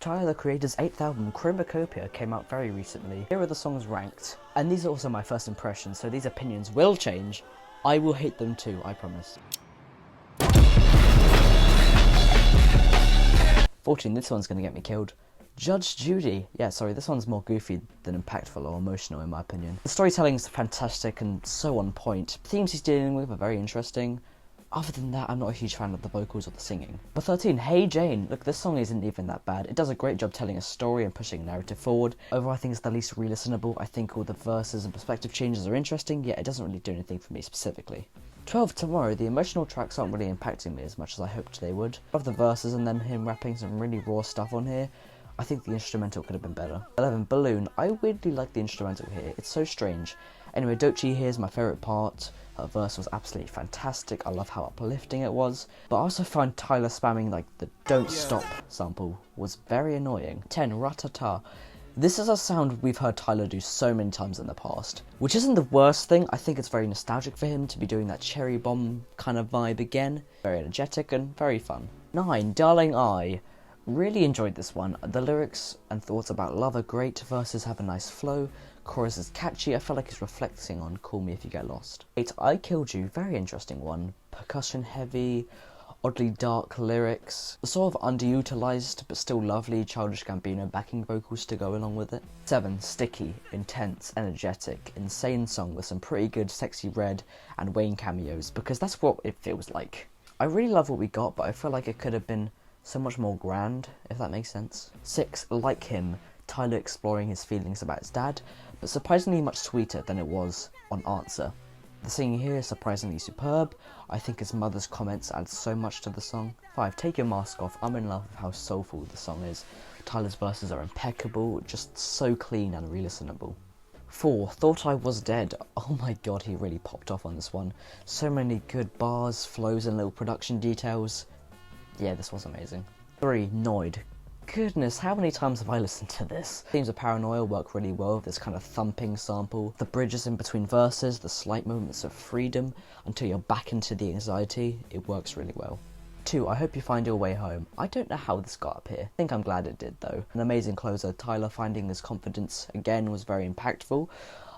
Tyler, the Creator's 8th album, Chromacopia, came out very recently. Here are the songs ranked, and these are also my first impressions, so these opinions will change. I will hate them too, I promise. 14, this one's gonna get me killed. Judge Judy. Yeah, sorry, this one's more goofy than impactful or emotional in my opinion. The storytelling is fantastic and so on point. The themes he's dealing with are very interesting. Other than that, I'm not a huge fan of the vocals or the singing. But 13, Hey Jane. Look, this song isn't even that bad. It does a great job telling a story and pushing a narrative forward. Overall, I think it's the least re-listenable. I think all the verses and perspective changes are interesting, yet it doesn't really do anything for me specifically. 12, Tomorrow. The emotional tracks aren't really impacting me as much as I hoped they would. I love the verses and then him rapping some really raw stuff on here. I think the instrumental could have been better. 11, Balloon. I weirdly like the instrumental here. It's so strange. Anyway, Doechii here is my favourite part. Her verse was absolutely fantastic. I love how uplifting it was. But I also find Tyler spamming like the Don't Stop sample was very annoying. 10, Rah Tah Tah. This is a sound we've heard Tyler do so many times in the past. Which isn't the worst thing. I think it's very nostalgic for him to be doing that cherry bomb kind of vibe again. Very energetic and very fun. 9, Darling I. Really enjoyed this one. The lyrics and thoughts about love are great, verses have a nice flow, chorus is catchy, I feel like it's reflecting on Call Me If You Get Lost. 8, I Killed You, very interesting one. Percussion heavy, oddly dark lyrics, sort of underutilized but still lovely Childish Gambino backing vocals to go along with it. 7, Sticky, intense, energetic, insane song with some pretty good Sexy Red and Wayne cameos, because that's what it feels like. I really love what we got, but I feel like it could have been so much more grand, if that makes sense. 6, Like Him, Tyler exploring his feelings about his dad, but surprisingly much sweeter than it was on Answer. The singing here is surprisingly superb. I think his mother's comments add so much to the song. 5, Take Your Mask Off. I'm in love with how soulful the song is. Tyler's verses are impeccable, just so clean and re-listenable. 4, Thought I Was Dead. Oh my god, he really popped off on this one. So many good bars, flows and little production details. Yeah, this was amazing. 3, Noid. Goodness, how many times have I listened to this? Themes of paranoia work really well with this kind of thumping sample. The bridges in between verses, the slight moments of freedom until you're back into the anxiety, it works really well. 2, I Hope You Find Your Way Home. I don't know how this got up here. I think I'm glad it did though. An amazing closer, Tyler finding his confidence again was very impactful.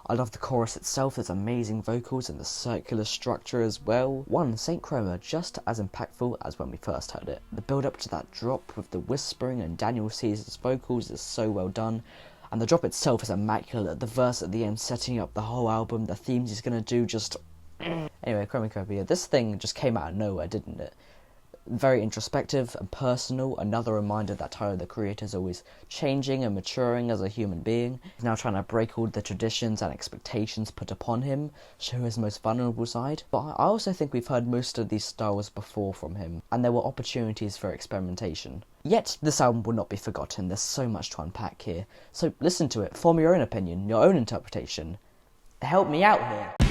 I love the chorus itself, there's amazing vocals and the circular structure as well. 1, Saint Chroma, just as impactful as when we first heard it. The build up to that drop with the whispering and Daniel Caesar's vocals is so well done. And the drop itself is immaculate, the verse at the end setting up the whole album, the themes he's gonna do just... Anyway, Chromacopia, this thing just came out of nowhere, didn't it? Very introspective and personal, another reminder that Tyler the Creator is always changing and maturing as a human being. He's now trying to break all the traditions and expectations put upon him, show his most vulnerable side. But I also think we've heard most of these styles before from him, and there were opportunities for experimentation. Yet, this album will not be forgotten, there's so much to unpack here. So listen to it, form your own opinion, your own interpretation. Help me out here.